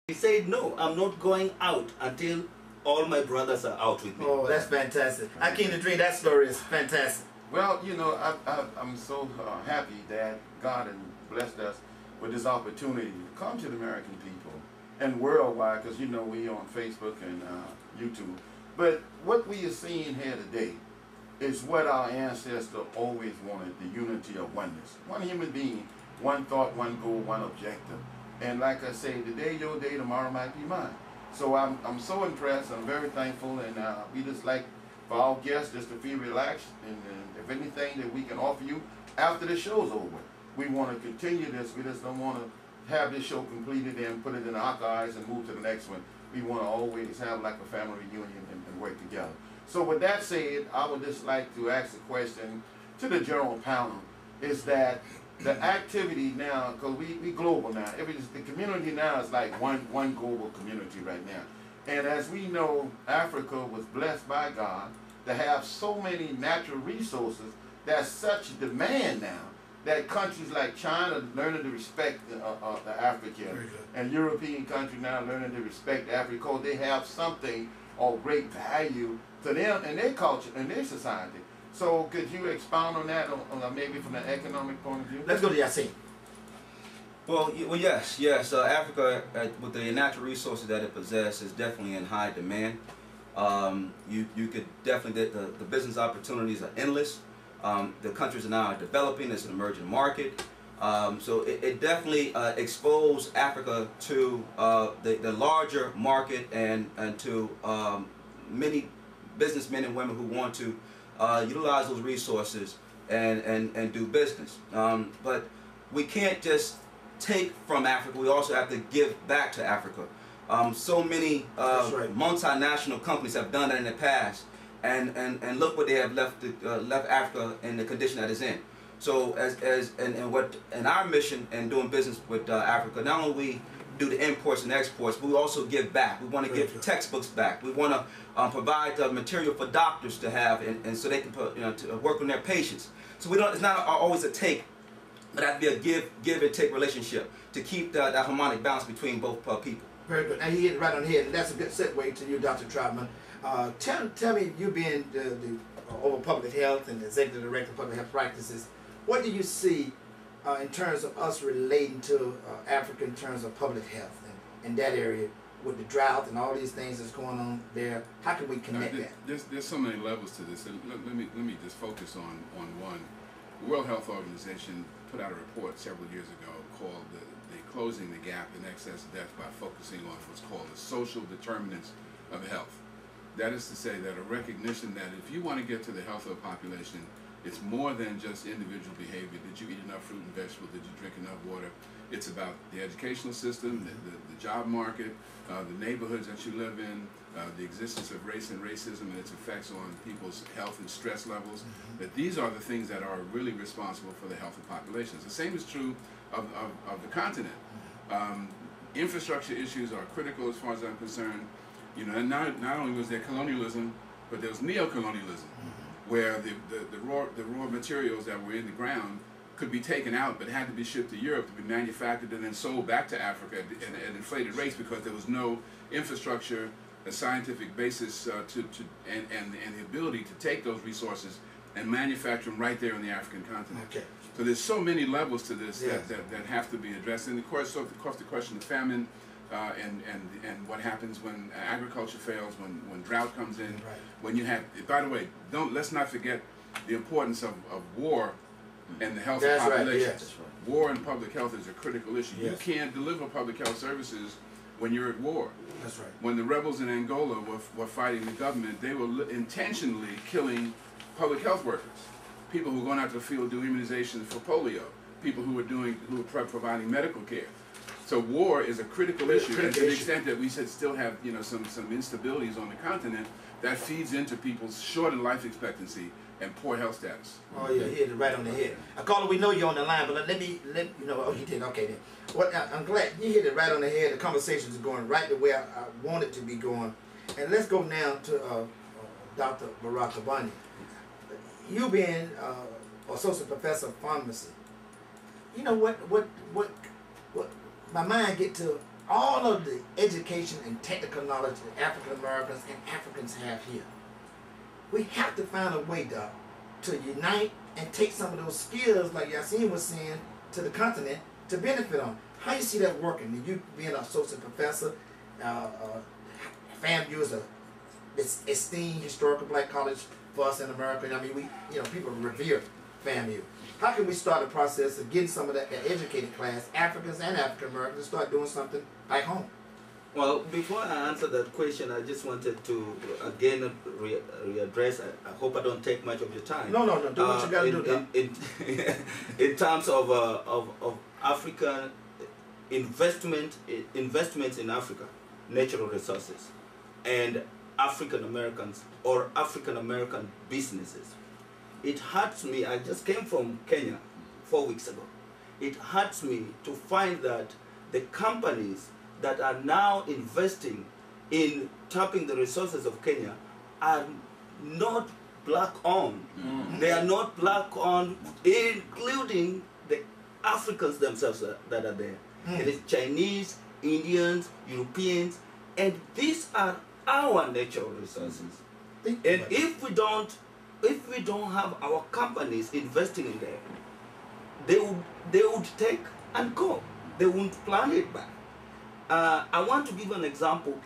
He said, no, I'm not going out until all my brothers are out with me. Oh, that's fantastic. Hakeem the Dream, that story is fantastic. Well, you know, I'm so happy that God has blessed us with this opportunity to come to the American people and worldwide, because you know we on Facebook and YouTube. But what we are seeing here today is what our ancestors always wanted, the unity of oneness. One human being, one thought, one goal, one objective. And like I say, today your day, tomorrow might be mine. So I'm so impressed. I'm very thankful, and we just like for our guests just to feel relaxed. And if anything that we can offer you after the show's over, we want to continue this. We just don't want to have this show completed and put it in the archives and move to the next one. We want to always have like a family reunion and work together. So with that said, I would just like to ask a question to the general panel, is that the activity now, because we global now, the community now is like one global community right now. And as we know, Africa was blessed by God to have so many natural resources. There's such demand now that countries like China learning to respect the African, and European countries now learning to respect Africa because they have something of great value to them and their culture and their society. So could you expound on that, maybe from an economic point of view? Let's go to Yasin. Well, yes. Africa, with the natural resources that it possesses, is definitely in high demand. You could definitely, the business opportunities are endless. The countries are now developing. It's an emerging market. So it definitely exposed Africa to the larger market and to many businessmen and women who want to utilize those resources and do business. But we can't just take from Africa, we also have to give back to Africa. So many multinational companies have done that in the past, and look what they have left Africa in the condition that it's in. So in our mission in doing business with Africa, not only we do the imports and exports, but we also give back. We want to give textbooks back. We want to provide material for doctors to have, and so they can to work on their patients. So we don't. It's not always a take, but that be a give and take relationship to keep that harmonic balance between both people. Very good. And he hit it right on the head. And that's a good segue to you, Dr. Troutman. Tell me, you being the over public health and the executive director of public health practices, what do you see in terms of us relating to Africa in terms of public health and in that area with the drought and all these things that's going on there? How can we connect that? There's so many levels to this. Let me just focus on one. The World Health Organization put out a report several years ago called the Closing the Gap in Excess Death by focusing on what's called the social determinants of health. That is to say that a recognition that if you want to get to the health of the population, it's more than just individual behavior. Did you eat enough fruit and vegetables? Did you drink enough water? It's about the educational system, the job market, the neighborhoods that you live in, the existence of race and racism and its effects on people's health and stress levels. That these are the things that are really responsible for the health of populations. The same is true of the continent. Infrastructure issues are critical as far as I'm concerned. You know, and not only was there colonialism, but there was neo-colonialism, where the raw materials that were in the ground could be taken out but had to be shipped to Europe to be manufactured and then sold back to Africa at an inflated rates because there was no infrastructure, a scientific basis and the ability to take those resources and manufacture them right there on the African continent. Okay. So there's so many levels to this that have to be addressed. And of course the question of famine and what happens when agriculture fails, when drought comes in, when you have, by the way, let's not forget the importance of war and the health of populations. War and public health is a critical issue. You can't deliver public health services when you're at war. That's right. When the rebels in Angola were fighting the government, they were intentionally killing public health workers, people who were going out to the field to do immunizations for polio, people who were providing medical care. So war is a critical issue, and to the extent that we still have some instabilities on the continent, that feeds into people's shorter life expectancy and poor health status. Oh yeah, he hit it right on the head. Caller, we know you're on the line, but let you know. Oh, he did. Okay then. Well, I'm glad you hit it right on the head. The conversations are going right the way I want it to be going. And let's go now to Dr. Barack Abani. You being associate professor of pharmacy, you know what my mind get to all of the education and technical knowledge that African Americans and Africans have here. We have to find a way, Doc, to unite and take some of those skills, like Yasin was saying, to the continent to benefit on. How you see that working? You being an associate professor, FAMU is a esteemed historical black college for us in America. I mean, people revere FAMU. How can we start a process of getting some of that educated class, Africans and African Americans, to start doing something back home? Well, before I answer that question, I just wanted to again readdress. I hope I don't take much of your time. No. Do what you got to do. In terms of African investments in Africa, natural resources, and African Americans or African American businesses, it hurts me. I just came from Kenya 4 weeks ago. It hurts me to find that the companies that are now investing in tapping the resources of Kenya are not black owned. Mm-hmm. They are not black owned, including the Africans themselves that are there. Mm. It is Chinese, Indians, Europeans, and these are our natural resources. Mm-hmm. And if we don't have our companies investing in them, they would take and go. They won't plan it back. I want to give an example.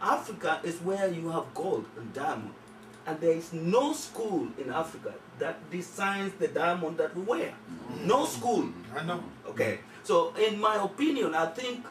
Africa is where you have gold and diamond, and there is no school in Africa that designs the diamond that we wear. Mm-hmm. No school. I know. Okay. So in my opinion, I think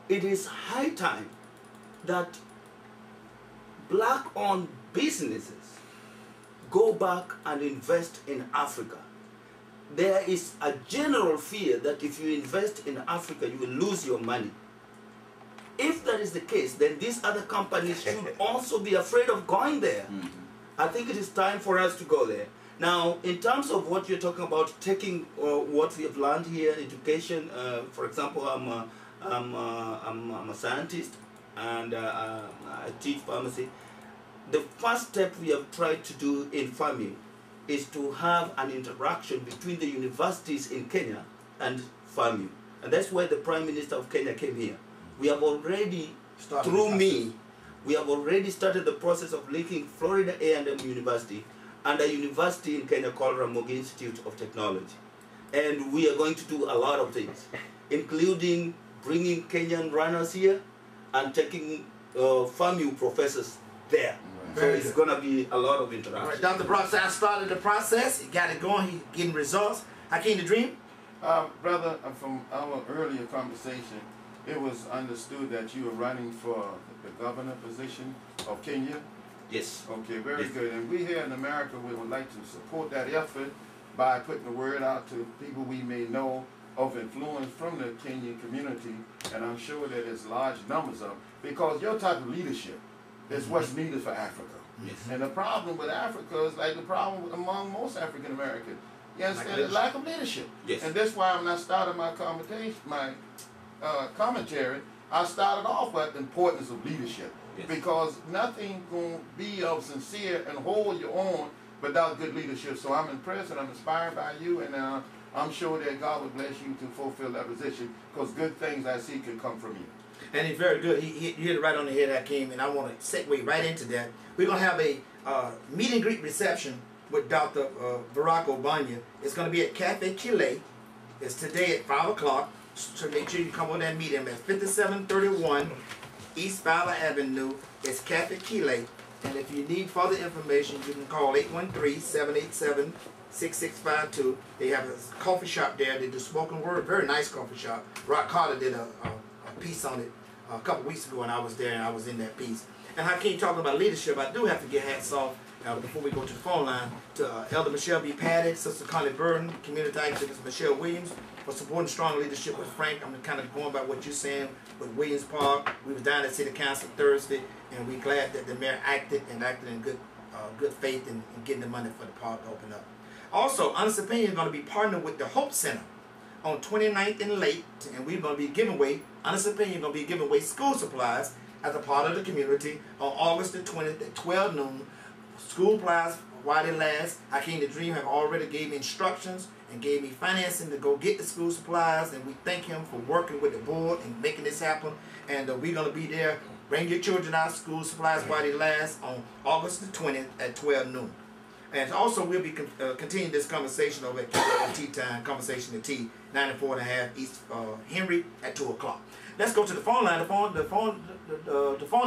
it is high time that black-owned businesses go back and invest in Africa. There is a general fear that if you invest in Africa, you will lose your money. If that is the case, then these other companies should also be afraid of going there. Mm-hmm. I think it is time for us to go there. Now, in terms of what you're talking about, taking what we have learned here, education, for example, I'm a scientist and I teach pharmacy. The first step we have tried to do in FAMU is to have an interaction between the universities in Kenya and FAMU. And that's why the Prime Minister of Kenya came here. We have already, we have already started the process of linking Florida A&M University and a university in Kenya called Ramogi Institute of Technology. And we are going to do a lot of things, including bringing Kenyan runners here and taking FAMU professors there. So it's going to be a lot of interaction. All right, Dr. Brooks, I started the process. He got it going. He's getting results. Hakeem the Dream? Brother, from our earlier conversation, it was understood that you were running for the governor position of Kenya. Yes. Okay, very good. And we here in America, we would like to support that effort by putting the word out to people we may know of influence from the Kenyan community. And I'm sure that there's large numbers of, because your type of leadership is what's needed for Africa. Yes. And the problem with Africa is like the problem among most African Americans. You understand? The lack of leadership. Yes. And that's why when I started my commentary, I started off with the importance of leadership. Yes. Because nothing going to be of sincere and hold your own without good leadership. So I'm impressed and I'm inspired by you, and I'm sure that God will bless you to fulfill that position, because good things I see can come from you. And he's very good. He hit it right on the head, Hakeem, and I want to segue right into that. We're going to have a meet and greet reception with Dr. Barack Obama. It's going to be at Cafe Chile. It's today at 5 o'clock. So make sure you come on and meet him at 5731 East Fowler Avenue. It's Cafe Chile. And if you need further information, you can call 813-787-6652. They have a coffee shop there. They do spoken word. Very nice coffee shop. Rock Carter did a piece on it a couple weeks ago, and I was there and I was in that piece. And Hakeem, talking about leadership, I do have to get hats off before we go to the phone line to Elder Michelle B. Paddock, Sister Connie Burton, community activist Michelle Williams for supporting strong leadership with Frank. I'm kind of going by what you're saying with Williams Park. We was down at City Council Thursday, and we're glad that the mayor acted in good faith in getting the money for the park to open up. Also, Honest Opinion is going to be partnered with the Hope Center on 29th and Lake, and we're going to be giving away, Honest Opinion going to be giving away school supplies as a part of the community on August the 20th at 12 noon. School supplies while they last. Hakeem the Dream have already gave me instructions and gave me financing to go get the school supplies, and we thank him for working with the board and making this happen. and we're going to be there. Bring your children out. School supplies party lasts on August the 20th at 12 noon. And also, we'll be continuing this conversation over at Tea Time, Conversation at Tea, 94 and a half East Henry at 2 o'clock. Let's go to the phone line. The phone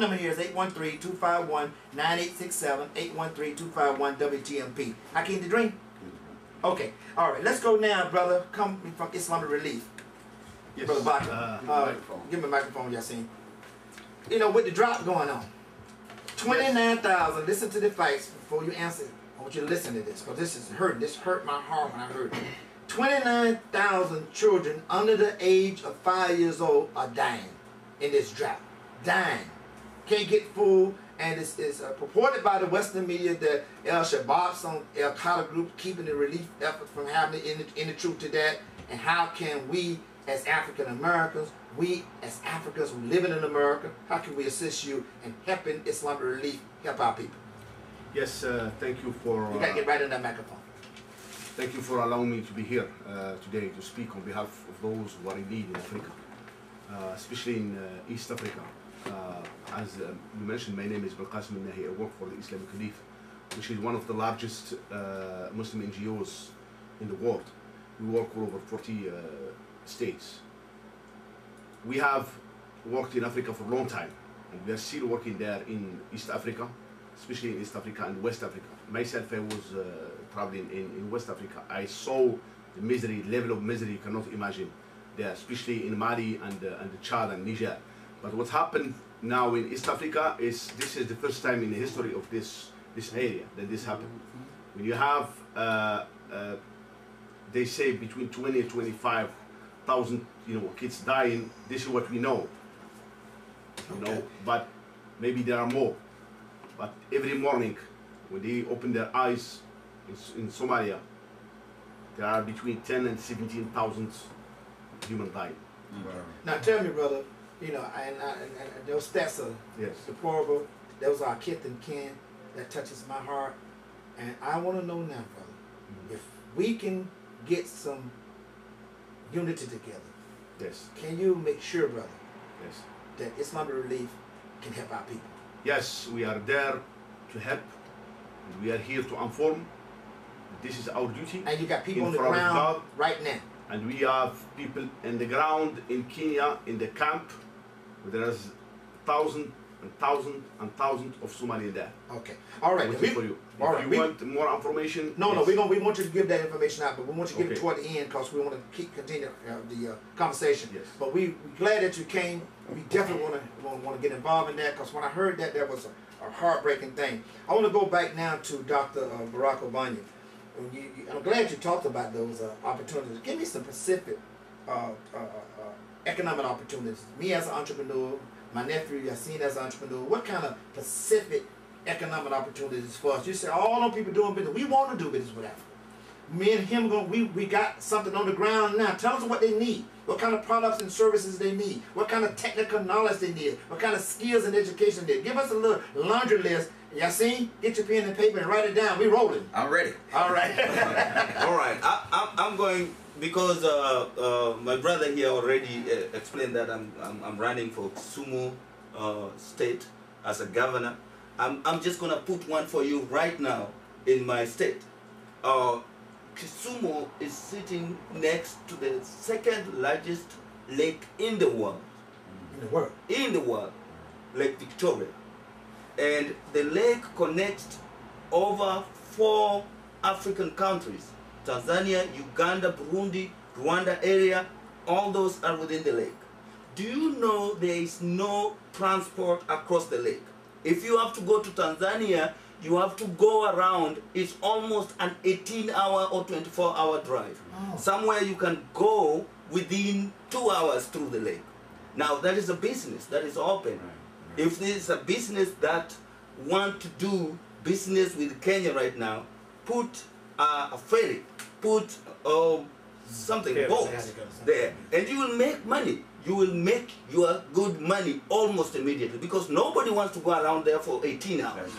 number here is 813-251-9867, 813-251-WTMP. Hakeem the Dream? Okay. All right. Let's go now, brother. Come from Islamic Relief. Yes. Brother Baca. Give me a microphone, Yassine. You know, with the drop going on, 29,000. Listen to the facts before you answer. I want you to listen to this, because this hurt my heart when I heard it. 29,000 children under the age of 5 years old are dying in this drought. Dying. Can't get food, and it's purported by the Western media that Al-Shabaab, some Al-Qaeda group, keeping the relief effort from happening. Any truth to that? And how can we, as African Americans, we as Africans who living in America, how can we assist you in helping Islamic Relief help our people? Yes, thank you for. You gotta get right in that microphone. Thank you for allowing me to be here today to speak on behalf of those who are in need in Africa, especially in East Africa. As you mentioned, my name is Belqasim Al-Nahi. I work for the Islamic Relief, which is one of the largest Muslim NGOs in the world. We work all over 40 states. We have worked in Africa for a long time, and we are still working there in East Africa, especially in East Africa and West Africa. Myself, I was traveling in West Africa. I saw the misery, level of misery you cannot imagine there, especially in Mali and Chad and Niger. But what happened now in East Africa is this is the first time in the history of this area that this happened. When you have, they say between 20 and 25,000, kids dying. This is what we know. But maybe there are more. But every morning, when they open their eyes in Somalia, there are between 10 and 17,000 human dying. Now tell me, brother, and those stats are deplorable. Those are kith and kin. That touches my heart. And I want to know now, brother, if we can get some unity together, can you make sure, brother, that Islamic Relief can help our people? Yes, we are there to help. We are here to inform. This is our duty. And you got people on the ground right now. And we have people in the ground in Kenya, in the camp. There is thousands and thousands and thousands of Somali there. Okay. All right. Waiting for you. If you want more information. No, we want you to give that information out, but we want you to give it toward the end because we want to continue the conversation. Yes. But we're glad that you came. We definitely want to get involved in that because when I heard that, there was a heartbreaking thing. I want to go back now to Dr. Barack Obama. I'm glad you talked about those opportunities. Give me some specific economic opportunities. Me as an entrepreneur, my nephew Yassine as an entrepreneur, what kind of specific economic opportunities for us? You say all them people doing business. We want to do business with Africa. Me and him, we got something on the ground now. Tell us what they need. What kind of products and services they need. What kind of technical knowledge they need. What kind of skills and education they need. Give us a little laundry list. Yassine, get your pen and paper and write it down. We rolling. I'm ready. All right. All right. I'm going, because my brother here already explained that I'm running for Kisumu state as a governor. I'm just going to put one for you right now in my state. Kisumu is sitting next to the second largest lake in the world. In the world, Lake Victoria. And the lake connects over 4 African countries. Tanzania, Uganda, Burundi, Rwanda area, all those are within the lake. Do you know there is no transport across the lake? If you have to go to Tanzania, you have to go around. It's almost an 18-hour or 24-hour drive. Oh. Somewhere you can go within 2 hours through the lake. Now that is a business that is open. Right. If there is a business that want to do business with Kenya right now, put a ferry, put something, boats there, and you will make money. You will make your good money almost immediately because nobody wants to go around there for 18 hours.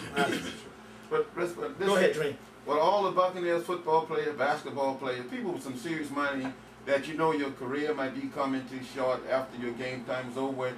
But go ahead, Dream. Well, all the Buccaneers football players, basketball players, people with some serious money that your career might be coming too short after your game time is over.